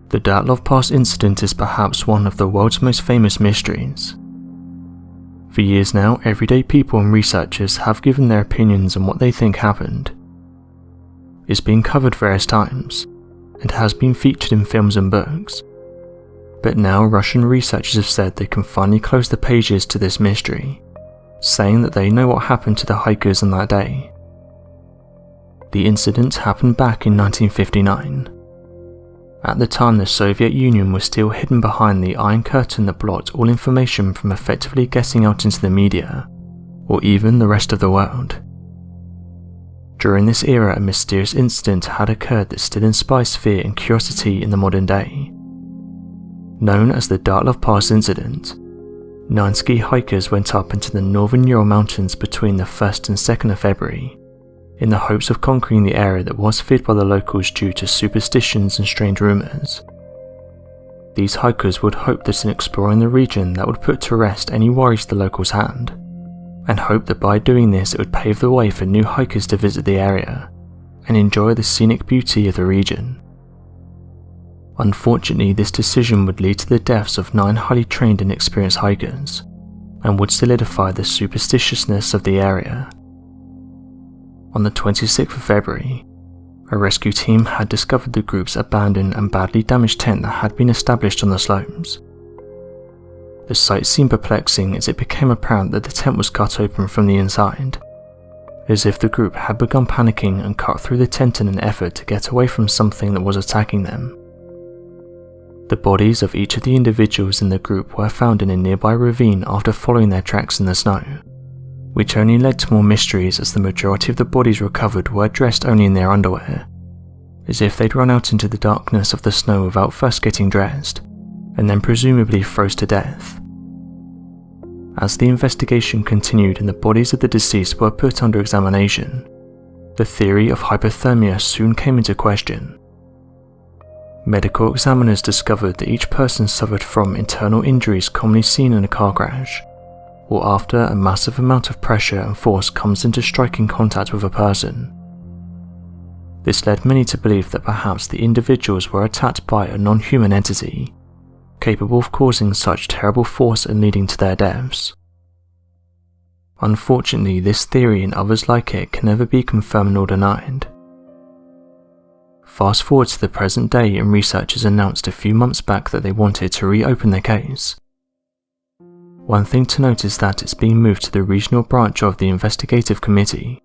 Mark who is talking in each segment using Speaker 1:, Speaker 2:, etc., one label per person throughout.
Speaker 1: The Dyatlov Pass incident is perhaps one of the world's most famous mysteries. For years now, everyday people and researchers have given their opinions on what they think happened. It's been covered various times, and has been featured in films and books. But now Russian researchers have said they can finally close the pages to this mystery, saying that they know what happened to the hikers on that day. The incident happened back in 1959. At the time, the Soviet Union was still hidden behind the Iron Curtain that blocked all information from effectively getting out into the media, or even the rest of the world. During this era, a mysterious incident had occurred that still inspires fear and curiosity in the modern day. Known as the Dyatlov Pass incident, 9 ski hikers went up into the northern Ural Mountains between the 1st and 2nd of February, in the hopes of conquering the area that was feared by the locals due to superstitions and strange rumours. These hikers would hope that in exploring the region that would put to rest any worries the locals had, and hope that by doing this it would pave the way for new hikers to visit the area and enjoy the scenic beauty of the region. Unfortunately, this decision would lead to the deaths of 9 highly trained and experienced hikers, and would solidify the superstitiousness of the area. On the 26th of February, a rescue team had discovered the group's abandoned and badly damaged tent that had been established on the slopes. The sight seemed perplexing as it became apparent that the tent was cut open from the inside, as if the group had begun panicking and cut through the tent in an effort to get away from something that was attacking them. The bodies of each of the individuals in the group were found in a nearby ravine after following their tracks in the snow, which only led to more mysteries as the majority of the bodies recovered were dressed only in their underwear, as if they'd run out into the darkness of the snow without first getting dressed, and then presumably froze to death. As the investigation continued and the bodies of the deceased were put under examination, the theory of hypothermia soon came into question. Medical examiners discovered that each person suffered from internal injuries commonly seen in a car crash, or after a massive amount of pressure and force comes into striking contact with a person. This led many to believe that perhaps the individuals were attacked by a non-human entity, capable of causing such terrible force and leading to their deaths. Unfortunately, this theory and others like it can never be confirmed nor denied. Fast forward to the present day, and researchers announced a few months back that they wanted to reopen the case. One thing to note is that it's being moved to the regional branch of the investigative committee.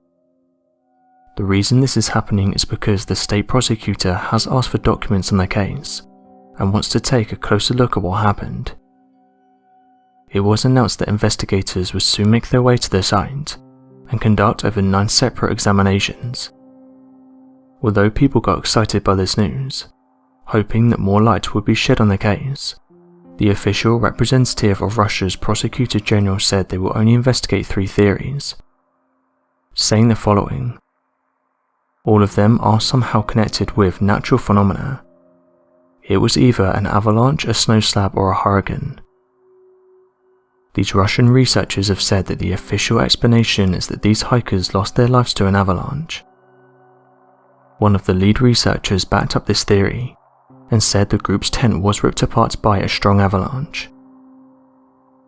Speaker 1: The reason this is happening is because the state prosecutor has asked for documents on the case, and wants to take a closer look at what happened. It was announced that investigators would soon make their way to the site, and conduct over 9 separate examinations. Although people got excited by this news, hoping that more light would be shed on the case, the official representative of Russia's Prosecutor General said they will only investigate 3 theories, saying the following: all of them are somehow connected with natural phenomena. It was either an avalanche, a snow slab, or a hurricane. These Russian researchers have said that the official explanation is that these hikers lost their lives to an avalanche. One of the lead researchers backed up this theory, and said the group's tent was ripped apart by a strong avalanche.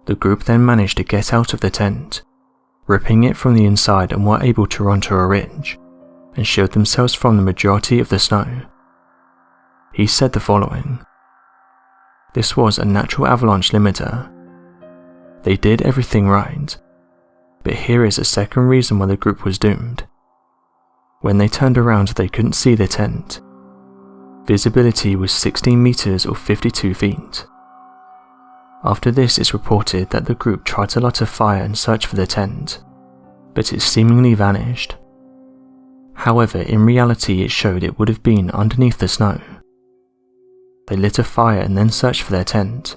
Speaker 1: The group then managed to get out of the tent, ripping it from the inside, and were able to run to a ridge, and shield themselves from the majority of the snow. He said the following: this was a natural avalanche limiter. They did everything right, but here is a second reason why the group was doomed. When they turned around, they couldn't see the tent. Visibility was 16 meters or 52 feet. After this, it's reported that the group tried to light a fire and search for the tent, but it seemingly vanished. However, in reality it showed it would have been underneath the snow. They lit a fire and then searched for their tent,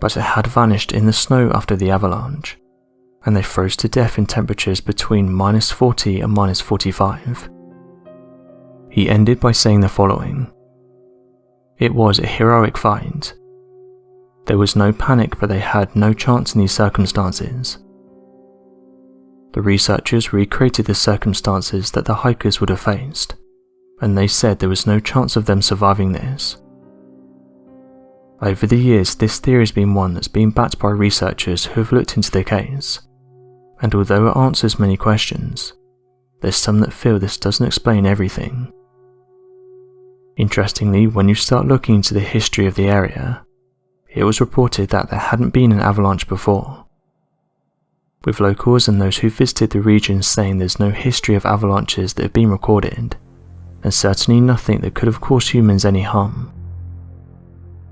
Speaker 1: but it had vanished in the snow after the avalanche, and they froze to death in temperatures between -40 and -45. He ended by saying the following: it was a heroic fight. There was no panic, but they had no chance in these circumstances. The researchers recreated the circumstances that the hikers would have faced, and they said there was no chance of them surviving this. Over the years, this theory has been one that's been backed by researchers who have looked into the case, and although it answers many questions, there's some that feel this doesn't explain everything. Interestingly, when you start looking into the history of the area, it was reported that there hadn't been an avalanche before, with locals and those who visited the region saying there's no history of avalanches that have been recorded, and certainly nothing that could have caused humans any harm.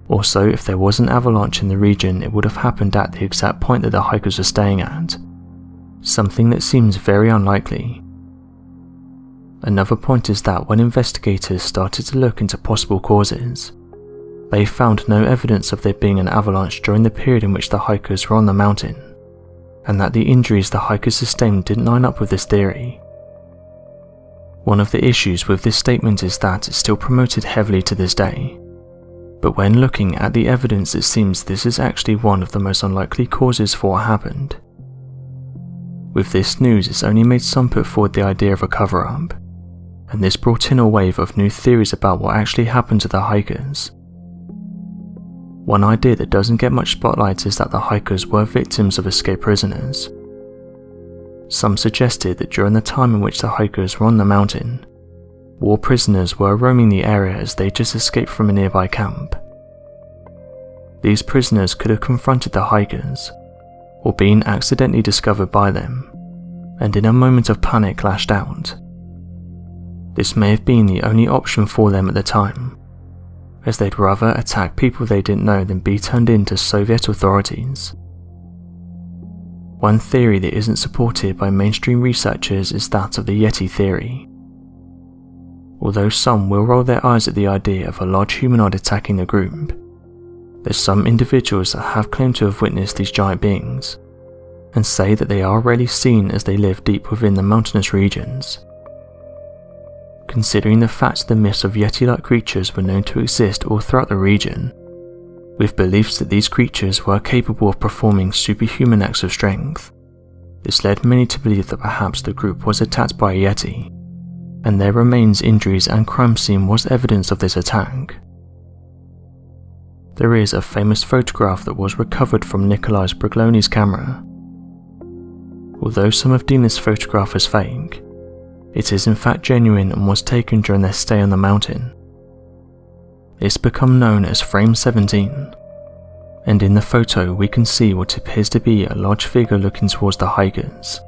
Speaker 1: Also, if there was an avalanche in the region, it would have happened at the exact point that the hikers were staying at, something that seems very unlikely. Another point is that when investigators started to look into possible causes, they found no evidence of there being an avalanche during the period in which the hikers were on the mountain, and that the injuries the hikers sustained didn't line up with this theory. One of the issues with this statement is that it's still promoted heavily to this day, but when looking at the evidence it seems this is actually one of the most unlikely causes for what happened. With this news, it's only made some put forward the idea of a cover-up, and this brought in a wave of new theories about what actually happened to the hikers. One idea that doesn't get much spotlight is that the hikers were victims of escaped prisoners. Some suggested that during the time in which the hikers were on the mountain, war prisoners were roaming the area as they just escaped from a nearby camp. These prisoners could have confronted the hikers, or been accidentally discovered by them, and in a moment of panic lashed out. This may have been the only option for them at the time, as they'd rather attack people they didn't know than be turned in to Soviet authorities. One theory that isn't supported by mainstream researchers is that of the Yeti theory. Although some will roll their eyes at the idea of a large humanoid attacking the group, there's some individuals that have claimed to have witnessed these giant beings, and say that they are rarely seen as they live deep within the mountainous regions. Considering the fact the myths of Yeti-like creatures were known to exist all throughout the region, with beliefs that these creatures were capable of performing superhuman acts of strength, this led many to believe that perhaps the group was attacked by a Yeti, and their remains, injuries and crime scene was evidence of this attack. There is a famous photograph that was recovered from Nikolai Sbrigloni's camera. Although some have deemed this photograph as fake, it is in fact genuine and was taken during their stay on the mountain. It's become known as Frame 17, and in the photo we can see what appears to be a large figure looking towards the hikers.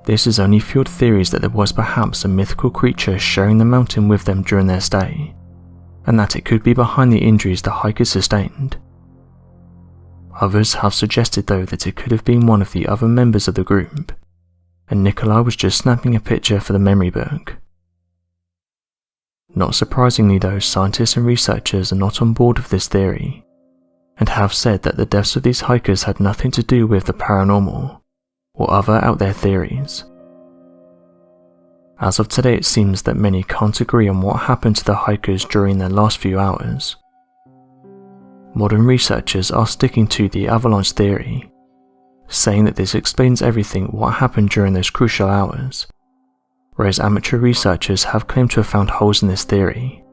Speaker 1: This has only fueled theories that there was perhaps a mythical creature sharing the mountain with them during their stay, and that it could be behind the injuries the hikers sustained. Others have suggested though that it could have been one of the other members of the group, and Nikolai was just snapping a picture for the memory book. Not surprisingly though, scientists and researchers are not on board with this theory, and have said that the deaths of these hikers had nothing to do with the paranormal, or other out there theories. As of today it seems that many can't agree on what happened to the hikers during their last few hours. Modern researchers are sticking to the avalanche theory, saying that this explains everything what happened during those crucial hours, whereas amateur researchers have claimed to have found holes in this theory.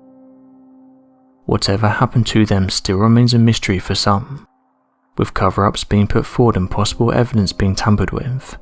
Speaker 1: Whatever happened to them still remains a mystery for some, with cover-ups being put forward and possible evidence being tampered with.